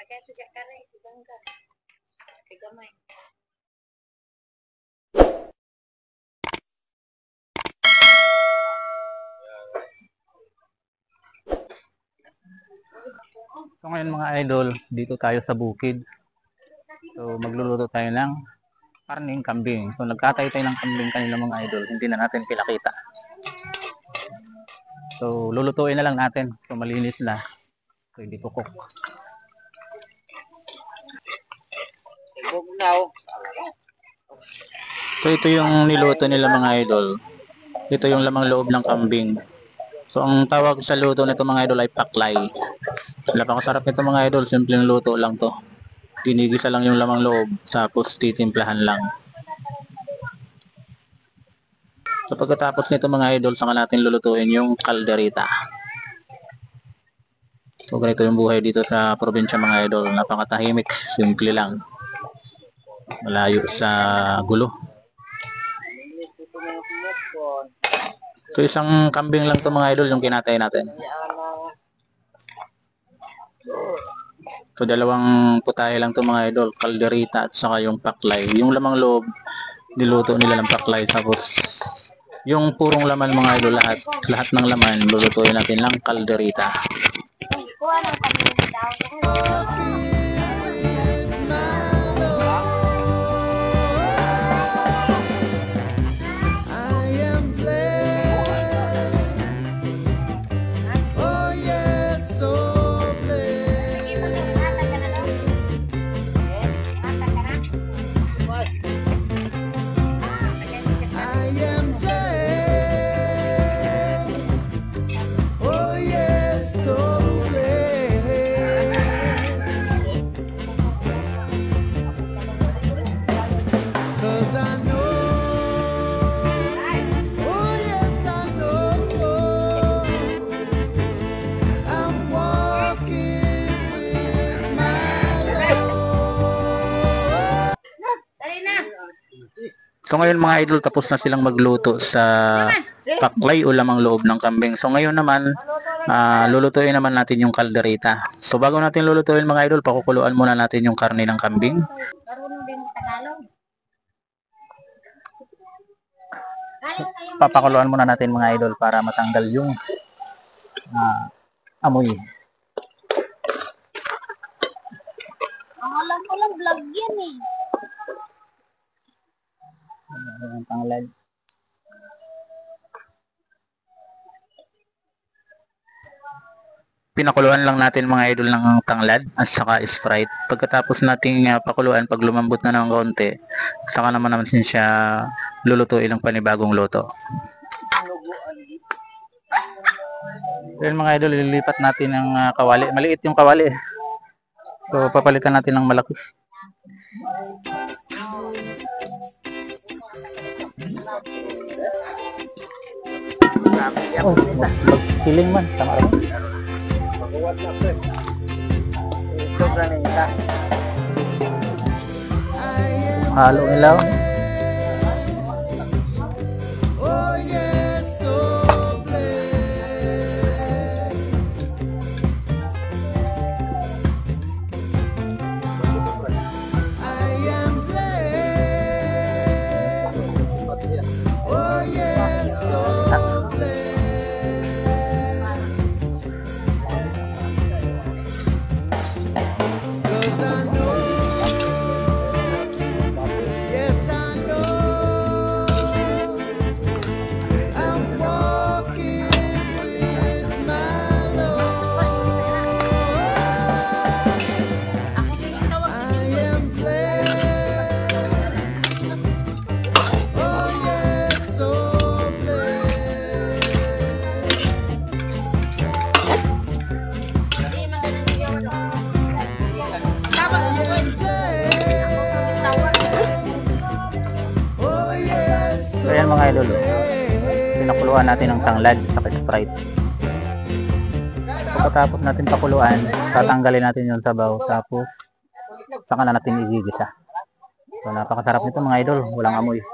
So ngayon mga idol, dito tayo sa bukid. So magluluto tayo ng karning kambing. So nagkatay tayo ng kambing kanina mga idol, hindi na natin pinakita. So lulutuin na lang natin. So malinis na. So hindi to cook. So ito yung niluto nila mga idol. Ito yung lamang loob ng kambing. So ang tawag sa luto nito mga idol ay paklay. Napakasarap nito mga idol, simpleng luto lang to. Ginigisa lang yung lamang loob, tapos titimplahan lang. So pagkatapos nito mga idol, saka natin lulutuin yung kalderita. So ganito yung buhay dito sa probinsya mga idol, napakatahimik, simple lang. Malayo sa gulo. So isang kambing lang to mga idol yung kinatay natin. So dalawang putahe lang to mga idol, kalderita at saka yung paklay. Yung lamang loob, diluto nila ng paklay. Tapos yung purong laman mga idol, lahat ng laman, lulutuin natin lang kalderita. So ngayon mga idol, tapos na silang magluto sa paklay o lamang loob ng kambing. So ngayon naman, lulutuin naman natin yung kalderita. So bago natin lulutuin mga idol, pakukuluan muna natin yung karne ng kambing. Papakuluan muna natin mga idol para matanggal yung amoy. Alam ko lang vlog yan eh. Ang tanglad. Pinakuluan lang natin mga idol ng tanglad at saka Sprite. Pagkatapos nating pakuluan, pag lumambot na ng konti, saka naman siya lulutuin ng panibagong luto. Then mga idol, lilipat natin ng kawali. Maliit yung kawali. So papalitan natin ng malaki. Oh, magkiling man, tama rin. Halo ilaw. So ayan mga idol, pinakuluan natin ng tanglad sa Sprite. Pagkatapos natin pakuluan, tatanggalin natin yung sabaw, tapos saka na natin igigisa. So napakasarap nito mga idol, walang amoy.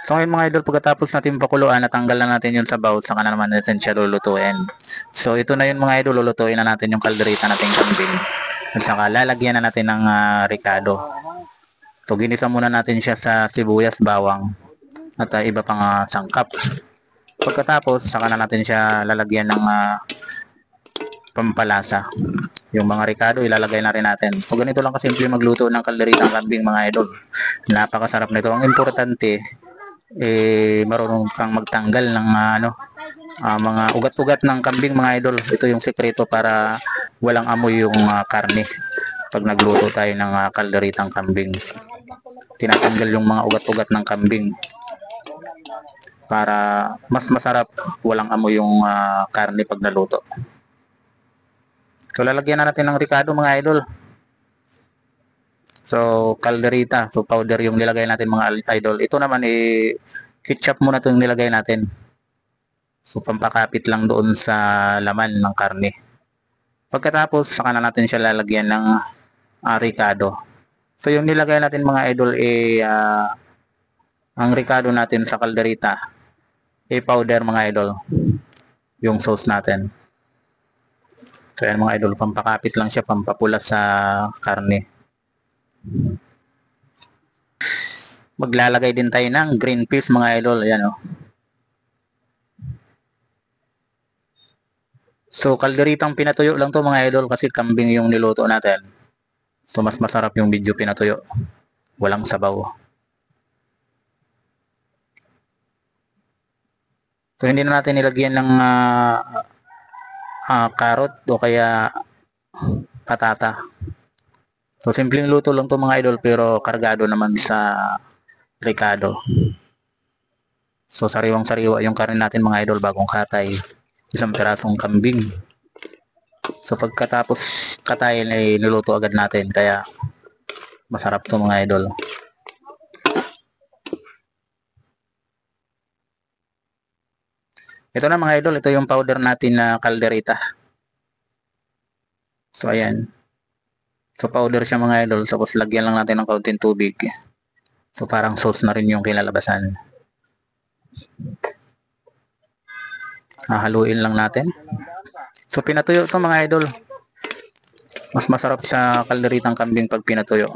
So ngayon mga idol, pagkatapos natin pakuluan, natanggal na natin yung sabaw, saka na naman natin siya lulutuin. So ito na yun mga idol, lulutuin na natin yung kaldereta nating kambing. At saka lalagyan na natin ng ricado. So ginisa muna natin siya sa sibuyas, bawang, at iba pang sangkap. Pagkatapos, saka na natin siya lalagyan ng pampalasa. Yung mga ricado, ilalagay na rin natin. So ganito lang kasimple magluto ng kalderetang kambing mga idol. Napakasarap nito. Ang importante, marunong kang magtanggal ng mga ugat-ugat ng kambing mga idol. Ito yung sekreto para walang amoy yung karne pag nagluto tayo ng kalderetang kambing. Tinatanggal yung mga ugat-ugat ng kambing para mas masarap, walang amoy yung karne pag naluto. So lalagyan na natin ng ricado mga idol. So kaldereta, so powder yung nilagay natin mga idol. Ito naman ketchup muna itong nilagay natin. So pampakapit lang doon sa laman ng karne. Pagkatapos saka na natin siya lalagyan ng ricado. So yung nilagay natin mga idol ang ricado natin sa kaldereta powder mga idol. Yung sauce natin. So yan mga idol, pampakapit lang siya, pampapula sa karne. Maglalagay din tayo ng green peas mga idol. Ayan o. So kalderitang pinatuyo lang to mga idol kasi kambing yung niluto natin. So mas masarap yung medyo pinatuyo. Walang sabaw. So hindi na natin nilagyan ng carrot o kaya patata. So simpleng luto lang to mga idol pero kargado naman sa ricado. So sariwang sariwa yung karne natin mga idol, bagong katay. Isang pirasong kambing. So pagkatapos katayin ay niluto agad natin kaya masarap to mga idol. Ito na mga idol, ito yung powder natin na kaldereta. So ayan. So powder siya mga idol, tapos lagyan lang natin ng kaunting tubig. So parang sauce na rin yung kinalabasan. Hahaluin lang natin. So pinatuyo ito mga idol. Mas masarap sa kalderetang kambing pag pinatuyo.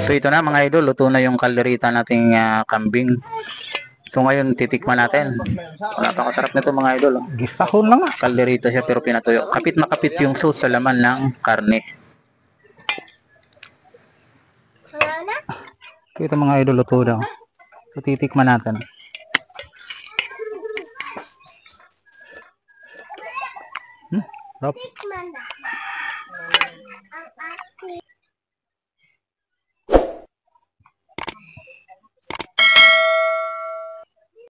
So ito na mga idol, luto na yung kaldereta nating kambing. So ngayon titikman natin. Napakasarap nito mga idol. Gisahon lang. Kaldereta siya pero pinatuyo. Kapit na kapit yung sauce sa laman ng karne. So ito mga idol, luto daw. So titikman natin. Sarap.